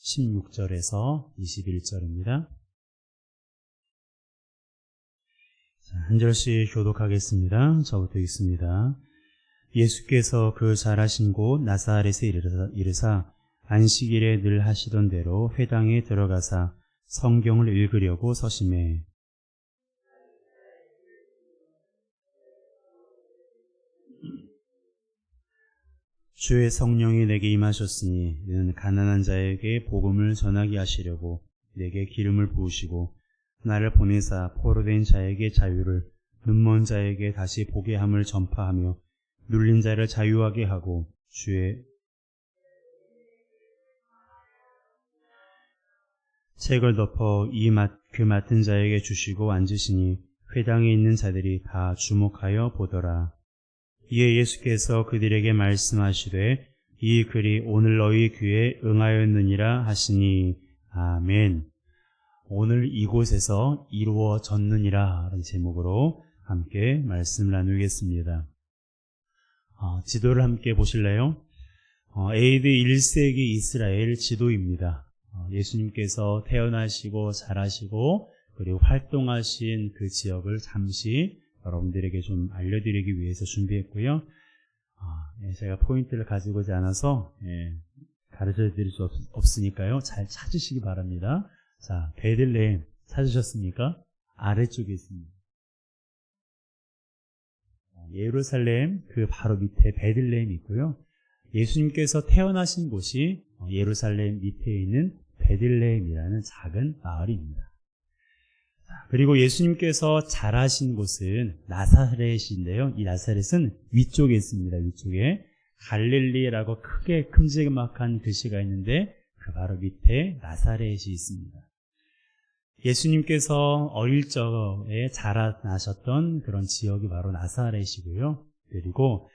16절에서 21절입니다. 한 절씩 교독하겠습니다. 저부터 읽습니다. 예수께서 그 자라신 곳 나사렛에 이르사 안식일에 늘 하시던 대로 회당에 들어가사 성경을 읽으려고 서심해 주의 성령이 내게 임하셨으니 이는 가난한 자에게 복음을 전하게 하시려고 내게 기름을 부으시고 나를 보내사 포로된 자에게 자유를 눈먼 자에게 다시 보게 함을 전파하며 눌린 자를 자유하게 하고 주의 책을 덮어 그 맡은 자에게 주시고 앉으시니 회당에 있는 자들이 다 주목하여 보더라. 이에 예수께서 그들에게 말씀하시되 이 글이 오늘 너희 귀에 응하였느니라 하시니 아멘. 오늘 이곳에서 이루어졌느니라 라는 제목으로 함께 말씀 나누겠습니다. 지도를 함께 보실래요? AD 1세기 이스라엘 지도입니다. 예수님께서 태어나시고 자라시고 그리고 활동하신 그 지역을 잠시 여러분들에게 좀 알려드리기 위해서 준비했고요. 제가 포인트를 가지고 오지 않아서 가르쳐 드릴 수 없으니까요. 잘 찾으시기 바랍니다. 자, 베들레헴 찾으셨습니까? 아래쪽에 있습니다. 예루살렘 그 바로 밑에 베들레헴이 있고요. 예수님께서 태어나신 곳이 예루살렘 밑에 있는 베들레헴이라는 작은 마을입니다. 그리고 예수님께서 자라신 곳은 나사렛인데요. 이 나사렛은 위쪽에 있습니다. 위쪽에 갈릴리라고 크게 큼지막한 글씨가 있는데 그 바로 밑에 나사렛이 있습니다. 예수님께서 어릴 적에 자라나셨던 그런 지역이 바로 나사렛이고요. 그리고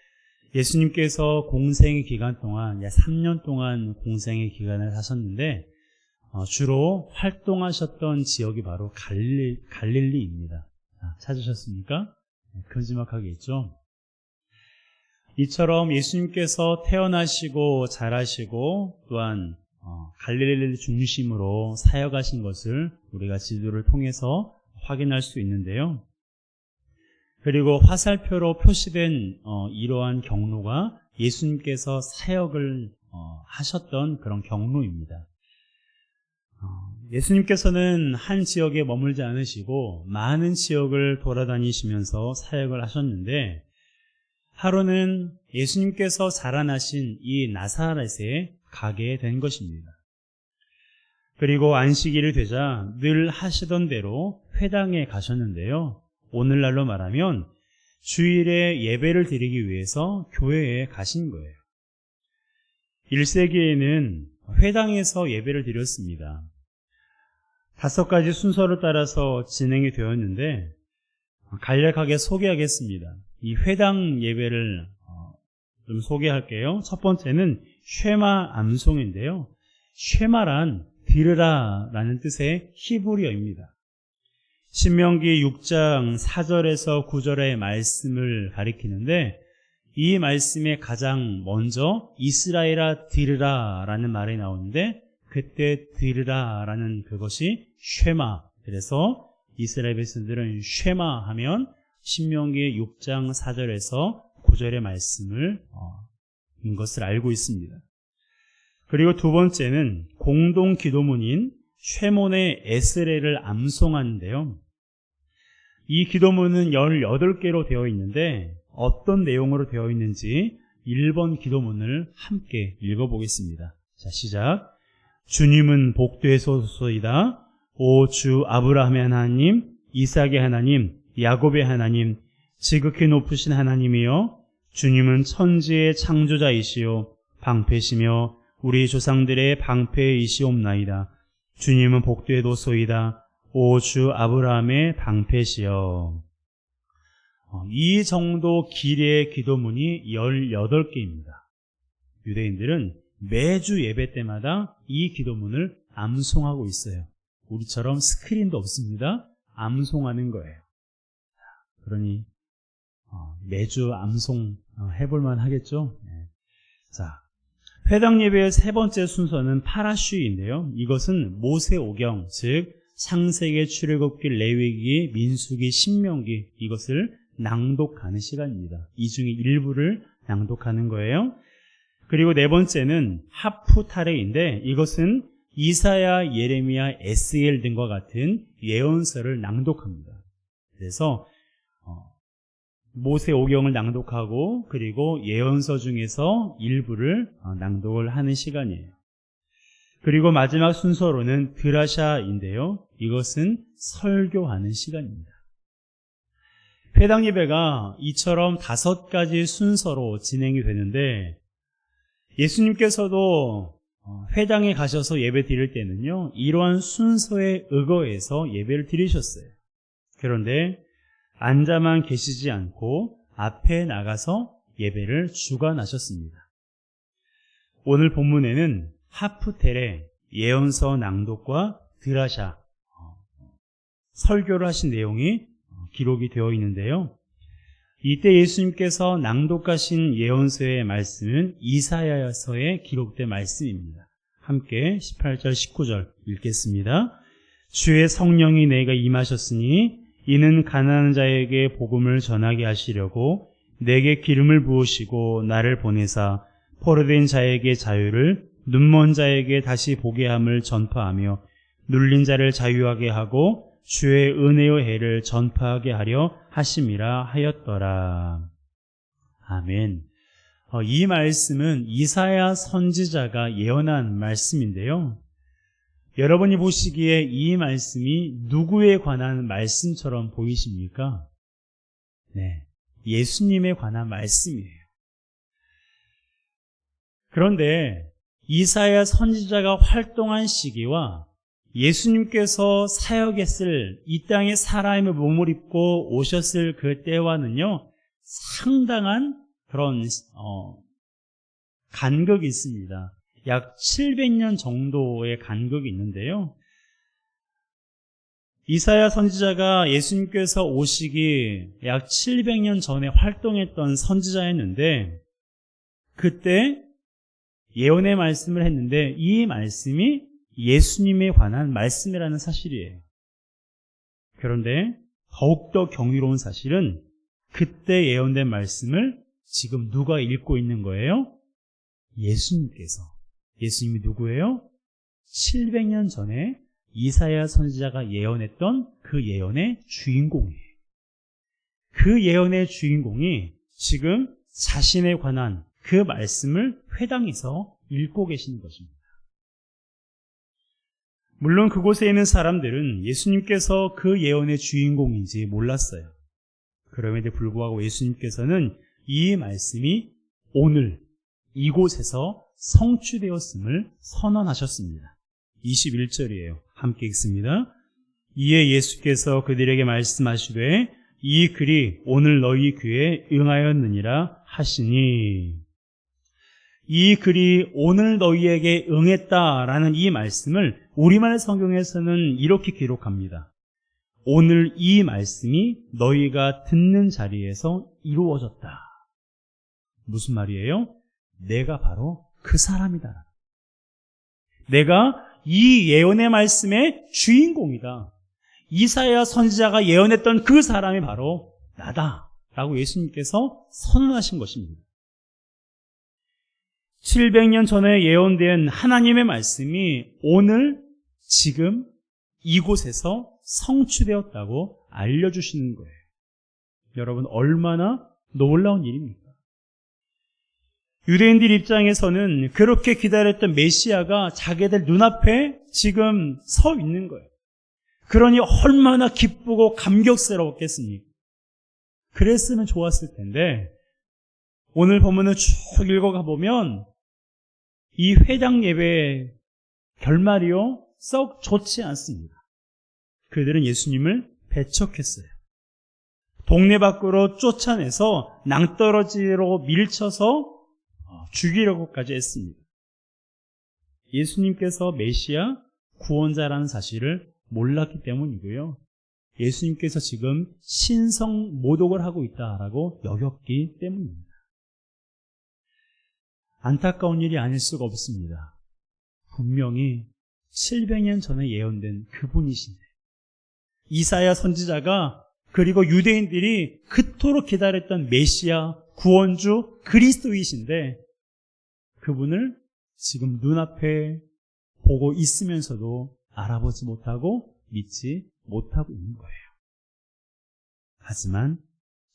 예수님께서 공생의 기간 동안 약 3년 동안 공생의 기간을 하셨는데 주로 활동하셨던 지역이 바로 갈릴리입니다. 찾으셨습니까? 큼지막하게 있죠. 이처럼 예수님께서 태어나시고 자라시고 또한 갈릴리를 중심으로 사역하신 것을 우리가 지도를 통해서 확인할 수 있는데요. 그리고 화살표로 표시된 이러한 경로가 예수님께서 사역을 하셨던 그런 경로입니다. 예수님께서는 한 지역에 머물지 않으시고 많은 지역을 돌아다니시면서 사역을 하셨는데 하루는 예수님께서 자라나신 이 나사렛에 가게 된 것입니다. 그리고 안식일이 되자 늘 하시던 대로 회당에 가셨는데요. 오늘날로 말하면 주일에 예배를 드리기 위해서 교회에 가신 거예요. 1세기에는 회당에서 예배를 드렸습니다. 5가지 순서를 따라서 진행이 되었는데 간략하게 소개하겠습니다. 이 회당 예배를 좀 소개할게요. 첫 번째는 쉐마 암송인데요. 쉐마란 들으라라는 뜻의 히브리어입니다. 신명기 6장 4절에서 9절의 말씀을 가리키는데 이 말씀에 가장 먼저 이스라엘아 들으라라는 말이 나오는데 그때 들으라라는 그것이 쉐마. 그래서 이스라엘 백성들은 쉐마 하면 신명기 6장 4절에서 9절의 말씀을 인 것을 알고 있습니다. 그리고 두 번째는 공동 기도문인 쉐몬의 에스레를 암송하는데요. 이 기도문은 18개로 되어 있는데 어떤 내용으로 되어 있는지 1번 기도문을 함께 읽어보겠습니다. 자, 시작. 주님은 복되소서이다. 오 주 아브라함의 하나님, 이삭의 하나님, 야곱의 하나님, 지극히 높으신 하나님이여, 주님은 천지의 창조자이시요 방패시며 우리 조상들의 방패이시옵나이다. 주님은 복되도소이다. 오 주 아브라함의 방패시여. 이 정도 길이의 기도문이 18개입니다. 유대인들은 매주 예배 때마다 이 기도문을 암송하고 있어요. 우리처럼 스크린도 없습니다. 암송하는 거예요. 그러니 매주 암송 해볼만 하겠죠. 자, 회당 예배의 세 번째 순서는 파라슈인데요. 이것은 모세오경, 즉 창세기, 출애굽기, 레위기, 민수기, 신명기, 이것을 낭독하는 시간입니다. 이 중에 일부를 낭독하는 거예요. 그리고 네 번째는 하프타레인데, 이것은 이사야, 예레미야, 에스겔 등과 같은 예언서를 낭독합니다. 그래서 모세오경을 낭독하고 그리고 예언서 중에서 일부를 낭독을 하는 시간이에요. 그리고 마지막 순서로는 드라샤인데요. 이것은 설교하는 시간입니다. 회당 예배가 이처럼 5가지 순서로 진행이 되는데, 예수님께서도 회당에 가셔서 예배 드릴 때는요, 이러한 순서에 의거해서 예배를 드리셨어요. 그런데 앉아만 계시지 않고 앞에 나가서 예배를 주관하셨습니다. 오늘 본문에는 하프텔의 예언서 낭독과 드라샤, 설교를 하신 내용이 기록이 되어 있는데요. 이때 예수님께서 낭독하신 예언서의 말씀은 이사야서에 기록된 말씀입니다. 함께 18절, 19절 읽겠습니다. 주의 성령이 내게 임하셨으니 이는 가난한 자에게 복음을 전하게 하시려고 내게 기름을 부으시고 나를 보내사 포로된 자에게 자유를, 눈먼 자에게 다시 보게 함을 전파하며 눌린 자를 자유하게 하고 주의 은혜의 해를 전파하게 하려 하심이라 하였더라. 아멘. 이 말씀은 이사야 선지자가 예언한 말씀인데요. 여러분이 보시기에 이 말씀이 누구에 관한 말씀처럼 보이십니까? 네, 예수님에 관한 말씀이에요. 그런데 이사야 선지자가 활동한 시기와 예수님께서 사역했을, 이 땅에 사람의 몸을 입고 오셨을 그 때와는요, 상당한 그런 간극이 있습니다. 약 700년 정도의 간극이 있는데요. 이사야 선지자가 예수님께서 오시기 약 700년 전에 활동했던 선지자였는데, 그때 예언의 말씀을 했는데 이 말씀이 예수님에 관한 말씀이라는 사실이에요. 그런데 더욱더 경이로운 사실은 그때 예언된 말씀을 지금 누가 읽고 있는 거예요? 예수님께서. 예수님이 누구예요? 700년 전에 이사야 선지자가 예언했던 그 예언의 주인공이에요. 그 예언의 주인공이 지금 자신에 관한 그 말씀을 회당에서 읽고 계시는 것입니다. 물론 그곳에 있는 사람들은 예수님께서 그 예언의 주인공인지 몰랐어요. 그럼에도 불구하고 예수님께서는 이 말씀이 오늘 이곳에서 성취되었음을 선언하셨습니다. 21절이에요. 함께 읽습니다. 이에 예수께서 그들에게 말씀하시되 이 글이 오늘 너희 귀에 응하였느니라 하시니, 이 글이 오늘 너희에게 응했다라는 이 말씀을 우리말 성경에서는 이렇게 기록합니다. 오늘 이 말씀이 너희가 듣는 자리에서 이루어졌다. 무슨 말이에요? 내가 바로 그 사람이다. 내가 이 예언의 말씀의 주인공이다. 이사야 선지자가 예언했던 그 사람이 바로 나다 라고 예수님께서 선언하신 것입니다. 700년 전에 예언된 하나님의 말씀이 오늘 지금 이곳에서 성취되었다고 알려주시는 거예요. 여러분, 얼마나 놀라운 일입니까? 유대인들 입장에서는 그렇게 기다렸던 메시아가 자기들 눈앞에 지금 서 있는 거예요. 그러니 얼마나 기쁘고 감격스러웠겠습니까? 그랬으면 좋았을 텐데, 오늘 본문을 쭉 읽어가 보면 이 회당 예배의 결말이요 썩 좋지 않습니다. 그들은 예수님을 배척했어요. 동네 밖으로 쫓아내서 낭떠러지로 밀쳐서 죽이려고까지 했습니다. 예수님께서 메시아 구원자라는 사실을 몰랐기 때문이고요. 예수님께서 지금 신성 모독을 하고 있다라고 여겼기 때문입니다. 안타까운 일이 아닐 수가 없습니다. 분명히 700년 전에 예언된 그분이신데, 이사야 선지자가 그리고 유대인들이 그토록 기다렸던 메시아, 구원주, 그리스도이신데 그분을 지금 눈앞에 보고 있으면서도 알아보지 못하고 믿지 못하고 있는 거예요. 하지만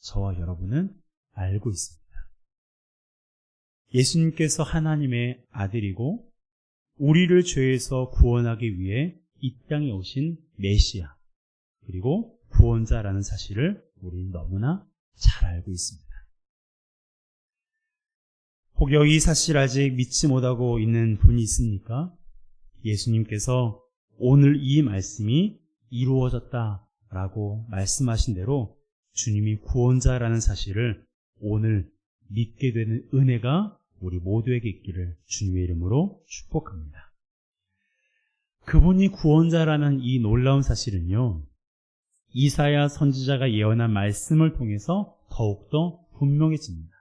저와 여러분은 알고 있습니다. 예수님께서 하나님의 아들이고 우리를 죄에서 구원하기 위해 이 땅에 오신 메시아 그리고 구원자라는 사실을 우리는 너무나 잘 알고 있습니다. 혹여 이 사실 아직 믿지 못하고 있는 분이 있습니까? 예수님께서 오늘 이 말씀이 이루어졌다라고 말씀하신 대로 주님이 구원자라는 사실을 오늘 믿게 되는 은혜가 우리 모두에게 있기를 주님의 이름으로 축복합니다. 그분이 구원자라는 이 놀라운 사실은요, 이사야 선지자가 예언한 말씀을 통해서 더욱더 분명해집니다.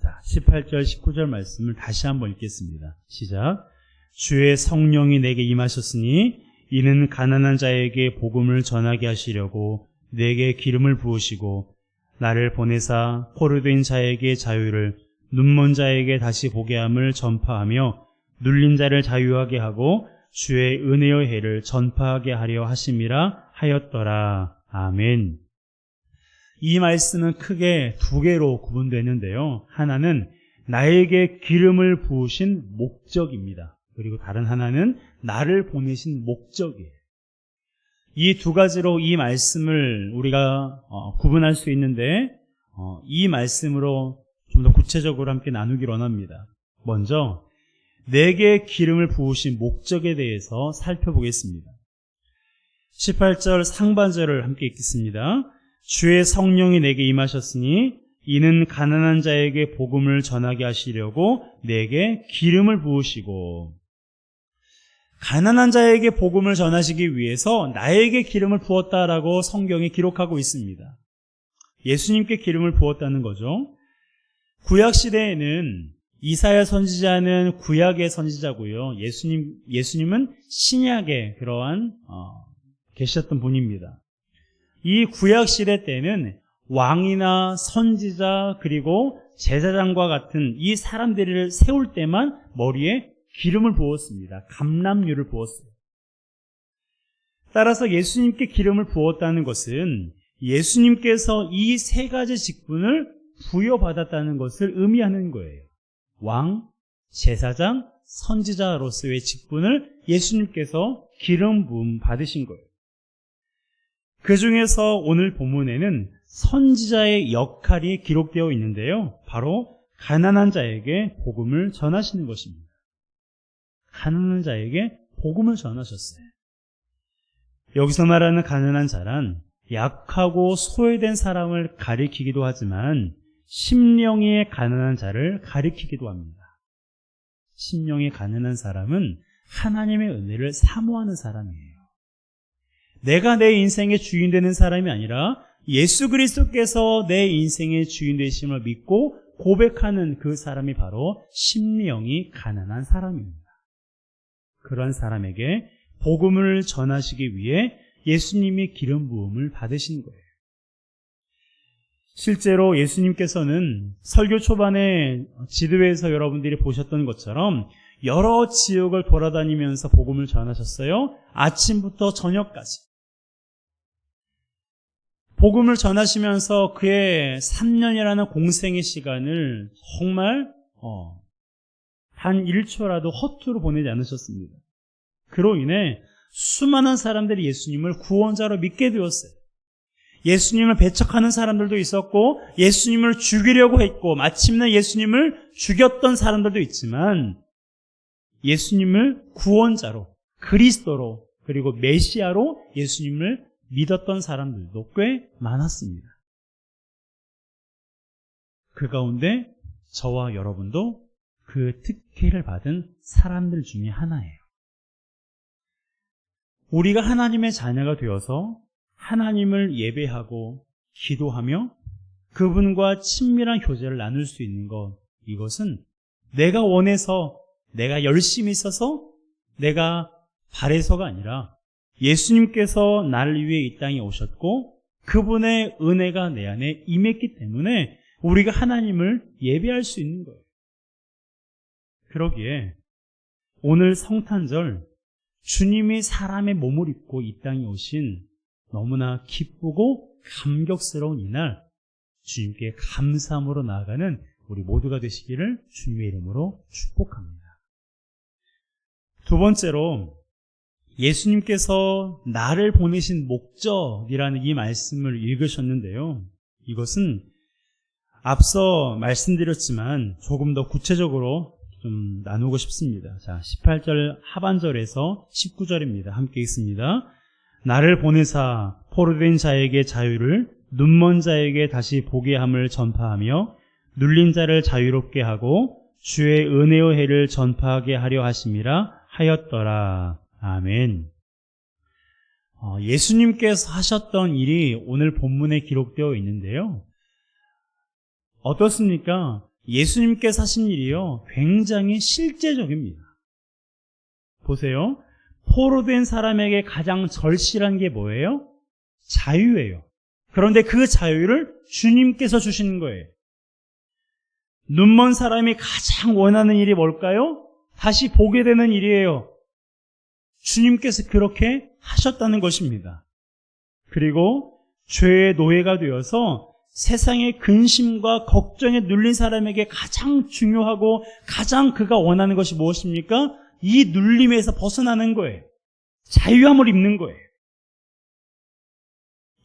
자, 18절, 19절 말씀을 다시 한번 읽겠습니다. 시작. 주의 성령이 내게 임하셨으니 이는 가난한 자에게 복음을 전하게 하시려고 내게 기름을 부으시고 나를 보내사 포로된 자에게 자유를, 눈먼 자에게 다시 보게 함을 전파하며 눌린 자를 자유하게 하고 주의 은혜의 해를 전파하게 하려 하심이라 하였더라. 아멘. 이 말씀은 크게 두 개로 구분되는데요. 하나는 나에게 기름을 부으신 목적입니다. 그리고 다른 하나는 나를 보내신 목적이에요. 이 두 가지로 이 말씀을 우리가 구분할 수 있는데 이 말씀으로 좀 더 구체적으로 함께 나누기를 원합니다. 먼저 내게 기름을 부으신 목적에 대해서 살펴보겠습니다. 18절 상반절을 함께 읽겠습니다. 주의 성령이 내게 임하셨으니 이는 가난한 자에게 복음을 전하게 하시려고 내게 기름을 부으시고, 가난한 자에게 복음을 전하시기 위해서 나에게 기름을 부었다라고 성경에 기록하고 있습니다. 예수님께 기름을 부었다는 거죠. 구약시대에는 이사야 선지자는 구약의 선지자고요. 예수님은 신약의 그러한 계셨던 분입니다. 이 구약시대 때는 왕이나 선지자 그리고 제사장과 같은 이 사람들을 세울 때만 머리에 기름을 부었습니다. 감람유를 부었어요. 따라서 예수님께 기름을 부었다는 것은 예수님께서 이 세 가지 직분을 부여받았다는 것을 의미하는 거예요. 왕, 제사장, 선지자로서의 직분을 예수님께서 기름 부음 받으신 거예요. 그 중에서 오늘 본문에는 선지자의 역할이 기록되어 있는데요. 바로 가난한 자에게 복음을 전하시는 것입니다. 가난한 자에게 복음을 전하셨어요. 여기서 말하는 가난한 자란 약하고 소외된 사람을 가리키기도 하지만 심령이 가난한 자를 가리키기도 합니다. 심령이 가난한 사람은 하나님의 은혜를 사모하는 사람이에요. 내가 내 인생의 주인 되는 사람이 아니라 예수 그리스도께서 내 인생의 주인 되심을 믿고 고백하는 그 사람이 바로 심령이 가난한 사람입니다. 그러한 사람에게 복음을 전하시기 위해 예수님이 기름 부음을 받으신 거예요. 실제로 예수님께서는 설교 초반에 지도에서 여러분들이 보셨던 것처럼 여러 지역을 돌아다니면서 복음을 전하셨어요. 아침부터 저녁까지. 복음을 전하시면서 그의 3년이라는 공생의 시간을 정말 단 1초라도 허투루 보내지 않으셨습니다. 그로 인해 수많은 사람들이 예수님을 구원자로 믿게 되었어요. 예수님을 배척하는 사람들도 있었고 예수님을 죽이려고 했고 마침내 예수님을 죽였던 사람들도 있지만 예수님을 구원자로, 그리스도로, 그리고 메시아로 예수님을 믿었던 사람들도 꽤 많았습니다. 그 가운데 저와 여러분도 그 특혜를 받은 사람들 중에 하나예요. 우리가 하나님의 자녀가 되어서 하나님을 예배하고 기도하며 그분과 친밀한 교제를 나눌 수 있는 것, 이것은 내가 원해서, 내가 열심히 있어서, 내가 바래서가 아니라 예수님께서 나를 위해 이 땅에 오셨고 그분의 은혜가 내 안에 임했기 때문에 우리가 하나님을 예배할 수 있는 거예요. 그러기에 오늘 성탄절 주님이 사람의 몸을 입고 이 땅에 오신 너무나 기쁘고 감격스러운 이날 주님께 감사함으로 나아가는 우리 모두가 되시기를 주님의 이름으로 축복합니다. 두 번째로 예수님께서 나를 보내신 목적이라는 이 말씀을 읽으셨는데요. 이것은 앞서 말씀드렸지만 조금 더 구체적으로 좀 나누고 싶습니다. 자, 18절 하반절에서 19절입니다. 함께 읽습니다. 나를 보내사 포로된 자에게 자유를, 눈먼 자에게 다시 보게 함을 전파하며 눌린 자를 자유롭게 하고 주의 은혜의 해를 전파하게 하려 하심이라 하였더라. 아멘. 예수님께서 하셨던 일이 오늘 본문에 기록되어 있는데요. 어떻습니까? 예수님께서 하신 일이요, 굉장히 실제적입니다. 보세요. 포로된 사람에게 가장 절실한 게 뭐예요? 자유예요. 그런데 그 자유를 주님께서 주시는 거예요. 눈먼 사람이 가장 원하는 일이 뭘까요? 다시 보게 되는 일이에요. 주님께서 그렇게 하셨다는 것입니다. 그리고 죄의 노예가 되어서 세상의 근심과 걱정에 눌린 사람에게 가장 중요하고 가장 그가 원하는 것이 무엇입니까? 이 눌림에서 벗어나는 거예요. 자유함을 입는 거예요.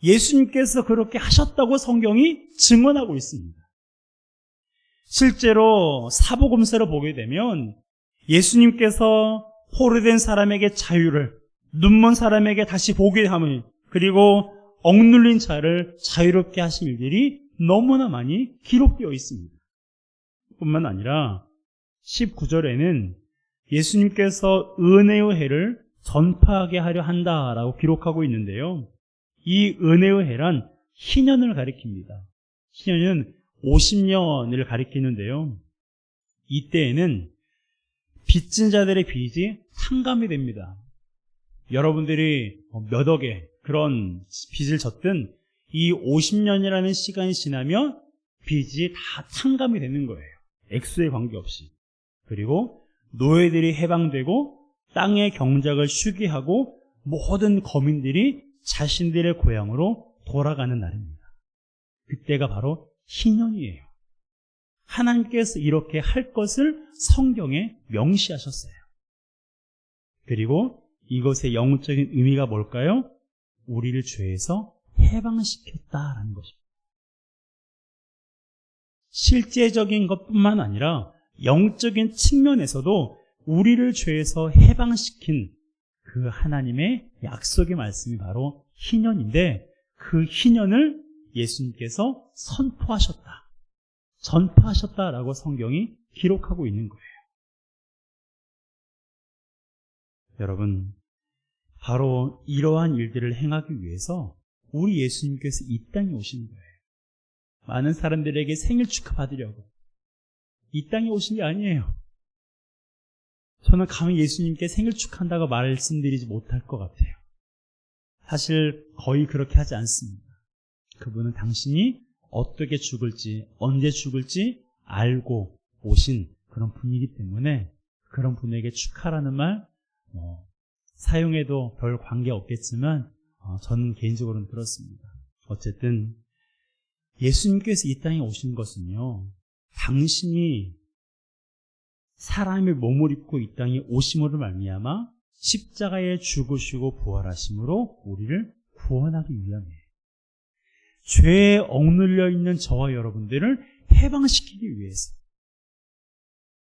예수님께서 그렇게 하셨다고 성경이 증언하고 있습니다. 실제로 사복음서를 보게 되면 예수님께서 포로된 사람에게 자유를, 눈먼 사람에게 다시 보게 함을, 그리고 억눌린 자를 자유롭게 하신 일들이 너무나 많이 기록되어 있습니다. 뿐만 아니라 19절에는 예수님께서 은혜의 해를 전파하게 하려 한다라고 기록하고 있는데요. 이 은혜의 해란 희년을 가리킵니다. 희년은 50년을 가리키는데요. 이때에는 빚진 자들의 빚이 탕감이 됩니다. 여러분들이 몇 억의 그런 빚을 졌든 이 50년이라는 시간이 지나면 빚이 다 탕감이 되는 거예요. 액수에 관계없이. 그리고 노예들이 해방되고 땅의 경작을 쉬게 하고 모든 거민들이 자신들의 고향으로 돌아가는 날입니다. 그때가 바로 희년이에요. 하나님께서 이렇게 할 것을 성경에 명시하셨어요. 그리고 이것의 영적인 의미가 뭘까요? 우리를 죄에서 해방시켰다라는 것입니다. 실제적인 것뿐만 아니라 영적인 측면에서도 우리를 죄에서 해방시킨 그 하나님의 약속의 말씀이 바로 희년인데, 그 희년을 예수님께서 선포하셨다, 전파하셨다라고 성경이 기록하고 있는 거예요. 여러분, 바로 이러한 일들을 행하기 위해서 우리 예수님께서 이 땅에 오신 거예요. 많은 사람들에게 생일 축하받으려고 이 땅에 오신 게 아니에요. 저는 감히 예수님께 생일 축하한다고 말씀드리지 못할 것 같아요. 사실 거의 그렇게 하지 않습니다. 그분은 당신이 어떻게 죽을지, 언제 죽을지 알고 오신 그런 분이기 때문에 그런 분에게 축하라는 말 사용해도 별 관계 없겠지만 저는 개인적으로는 그렇습니다. 어쨌든 예수님께서 이 땅에 오신 것은요, 당신이 사람의 몸을 입고 이 땅에 오심으로 말미암아 십자가에 죽으시고 부활하심으로 우리를 구원하기 위함이에요. 죄에 억눌려 있는 저와 여러분들을 해방시키기 위해서,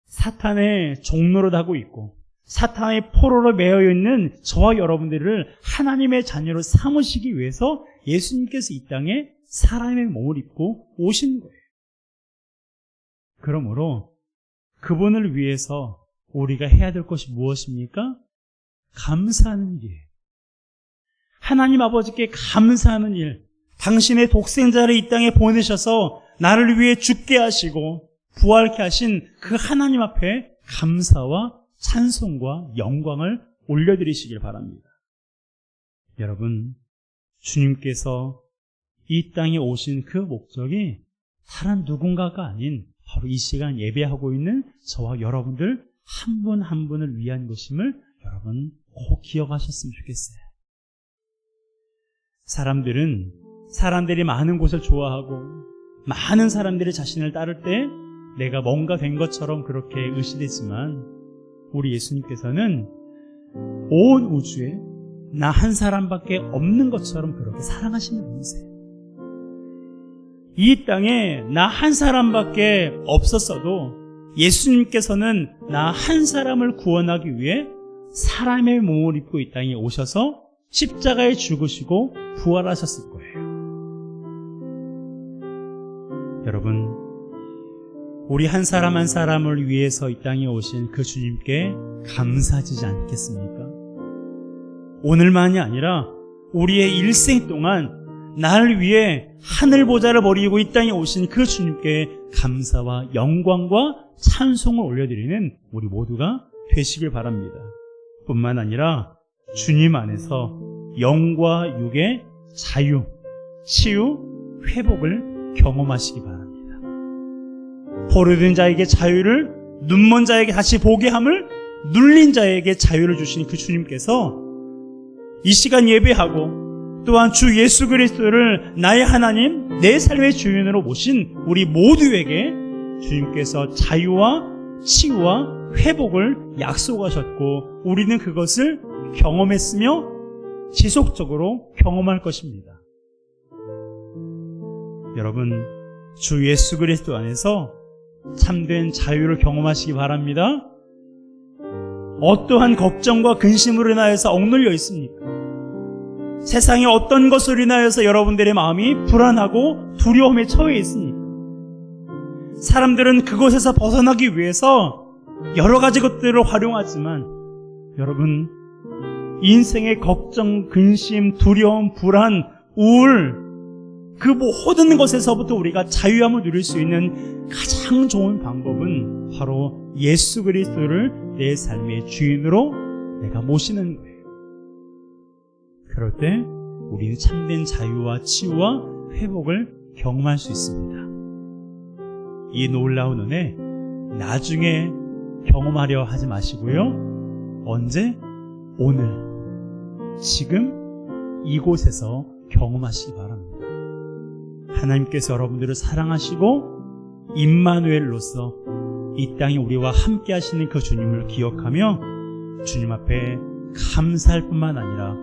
사탄의 종노릇 하고 있고 사탄의 포로로 매여 있는 저와 여러분들을 하나님의 자녀로 삼으시기 위해서 예수님께서 이 땅에 사람의 몸을 입고 오신 거예요. 그러므로 그분을 위해서 우리가 해야 될 것이 무엇입니까? 감사하는 일이에요. 하나님 아버지께 감사하는 일. 당신의 독생자를 이 땅에 보내셔서 나를 위해 죽게 하시고 부활케 하신 그 하나님 앞에 감사와 찬송과 영광을 올려드리시길 바랍니다. 여러분, 주님께서 이 땅에 오신 그 목적이 다른 누군가가 아닌 바로 이 시간 예배하고 있는 저와 여러분들 한 분 한 분을 위한 것임을 여러분 꼭 기억하셨으면 좋겠어요. 사람들이 많은 곳을 좋아하고 많은 사람들이 자신을 따를 때 내가 뭔가 된 것처럼 그렇게 의식되지만 우리 예수님께서는 온 우주에 나 한 사람밖에 없는 것처럼 그렇게 사랑하시는 분이세요. 이 땅에 나 한 사람밖에 없었어도 예수님께서는 나 한 사람을 구원하기 위해 사람의 몸을 입고 이 땅에 오셔서 십자가에 죽으시고 부활하셨을 거예요. 여러분, 우리 한 사람 한 사람을 위해서 이 땅에 오신 그 주님께 감사하지 않겠습니까? 오늘만이 아니라 우리의 일생 동안 나를 위해 하늘 보좌를 버리고 이 땅에 오신 그 주님께 감사와 영광과 찬송을 올려드리는 우리 모두가 되시길 바랍니다. 뿐만 아니라 주님 안에서 영과 육의 자유, 치유, 회복을 경험하시기 바랍니다. 포로된 자에게 자유를, 눈먼 자에게 다시 보게 함을, 눌린 자에게 자유를 주신 그 주님께서 이 시간 예배하고 또한 주 예수 그리스도를 나의 하나님, 내 삶의 주인으로 모신 우리 모두에게 주님께서 자유와 치유와 회복을 약속하셨고 우리는 그것을 경험했으며 지속적으로 경험할 것입니다. 여러분, 주 예수 그리스도 안에서 참된 자유를 경험하시기 바랍니다. 어떠한 걱정과 근심으로 인하여서 억눌려 있습니까? 세상의 어떤 것으로 인하여서 여러분들의 마음이 불안하고 두려움에 처해 있습니까? 사람들은 그곳에서 벗어나기 위해서 여러 가지 것들을 활용하지만 여러분, 인생의 걱정, 근심, 두려움, 불안, 우울, 그 모든 것에서부터 우리가 자유함을 누릴 수 있는 가장 좋은 방법은 바로 예수 그리스도를 내 삶의 주인으로 내가 모시는 거예요. 그럴 때 우리는 참된 자유와 치유와 회복을 경험할 수 있습니다. 이 놀라운 은혜 나중에 경험하려 하지 마시고요. 언제? 오늘, 지금 이곳에서 경험하시기 바랍니다. 하나님께서 여러분들을 사랑하시고 임마누엘로서 이 땅에 우리와 함께 하시는 그 주님을 기억하며 주님 앞에 감사할 뿐만 아니라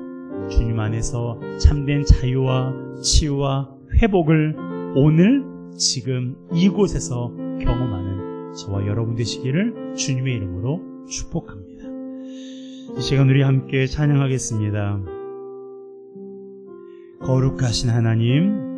주님 안에서 참된 자유와 치유와 회복을 오늘 지금 이곳에서 경험하는 저와 여러분 되시기를 주님의 이름으로 축복합니다. 이 시간 우리 함께 찬양하겠습니다. 거룩하신 하나님,